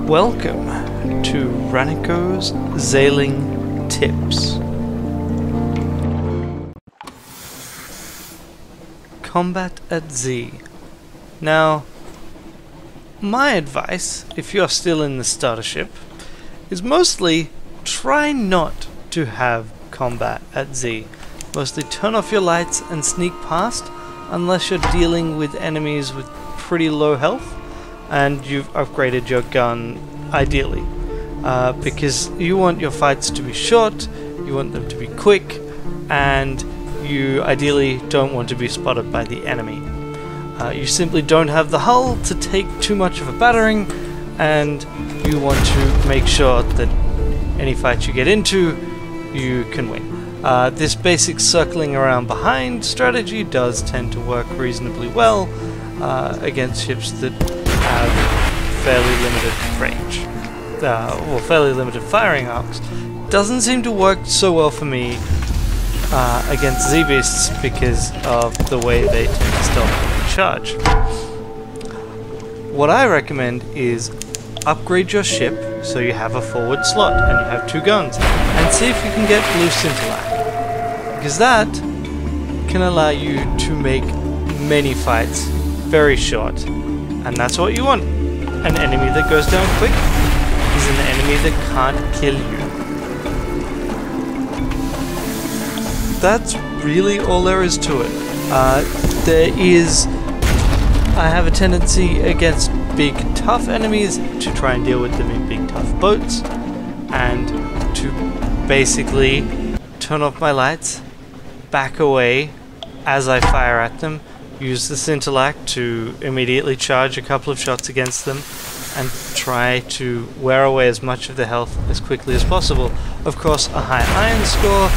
Welcome to Ranneko's Zailing Tips. Combat at Z. Now, my advice, if you're still in the starter ship, is mostly try not to have combat at Z. Mostly turn off your lights and sneak past, unless you're dealing with enemies with pretty low health and you've upgraded your gun ideally, because you want your fights to be short, you want them to be quick, and you ideally don't want to be spotted by the enemy. You simply don't have the hull to take too much of a battering, and you want to make sure that any fight you get into, you can win. This basic circling around behind strategy does tend to work reasonably well against ships that have fairly limited range, or fairly limited firing arcs. Doesn't seem to work so well for me against Z-beasts because of the way they tend to stealth charge. What I recommend is upgrade your ship so you have a forward slot and you have 2 guns, and see if you can get blue scintillate, because that can allow you to make many fights very short, and that's what you want. An enemy that goes down quick is an enemy that can't kill you. That's really all there is to it. I have a tendency against big tough enemies to try and deal with them in big tough boats, and to basically turn off my lights, back away as I fire at them, use the scintillac to immediately charge a couple of shots against them, and try to wear away as much of the health as quickly as possible. Of course, a high iron score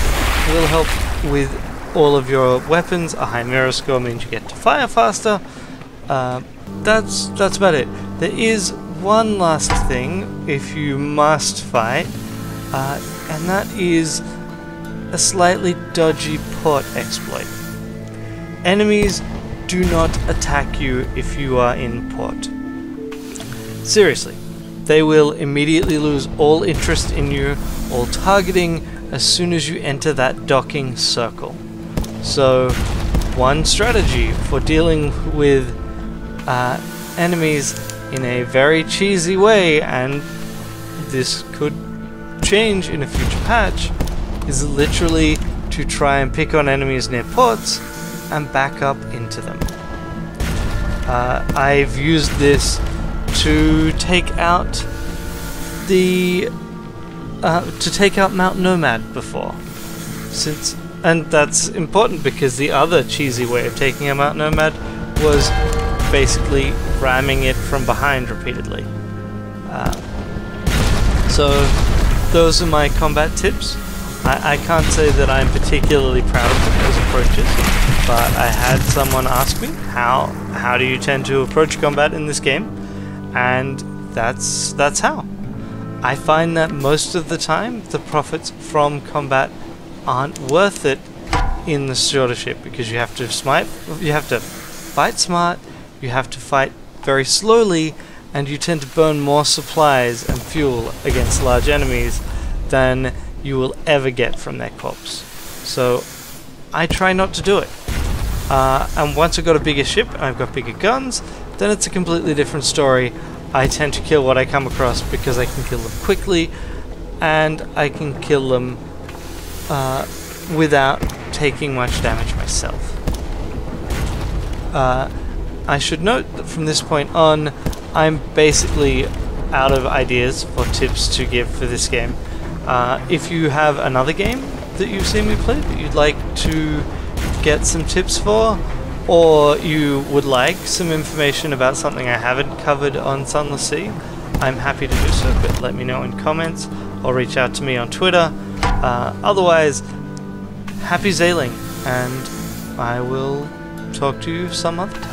will help with all of your weapons. A high mirror score means you get to fire faster. That's about it. There is one last thing if you must fight, and that is a slightly dodgy port exploit. Enemies do not attack you if you are in port. Seriously, they will immediately lose all interest in you, all targeting, as soon as you enter that docking circle. So, one strategy for dealing with enemies in a very cheesy way, and this could change in a future patch, is literally to try and pick on enemies near ports and back up into them. I've used this to take out Mount Nomad before, and that's important because the other cheesy way of taking out Mount Nomad was basically ramming it from behind repeatedly. So those are my combat tips. I can't say that I'm particularly proud of those approaches, but I had someone ask me, how do you tend to approach combat in this game? And that's how. I find that most of the time the profits from combat aren't worth it in the shorter ship, because you have to fight smart, you have to fight very slowly, and you tend to burn more supplies and fuel against large enemies than you will ever get from their corpse. So I try not to do it. And once I've got a bigger ship and I've got bigger guns, then it's a completely different story. I tend to kill what I come across because I can kill them quickly, and I can kill them without taking much damage myself. I should note that from this point on, I'm basically out of ideas for tips to give for this game. If you have another game that you've seen me play that you'd like to get some tips for, or you would like some information about something I haven't covered on Sunless Sea, I'm happy to do so, but let me know in comments or reach out to me on Twitter. Otherwise, happy Zailing, and I will talk to you some other time.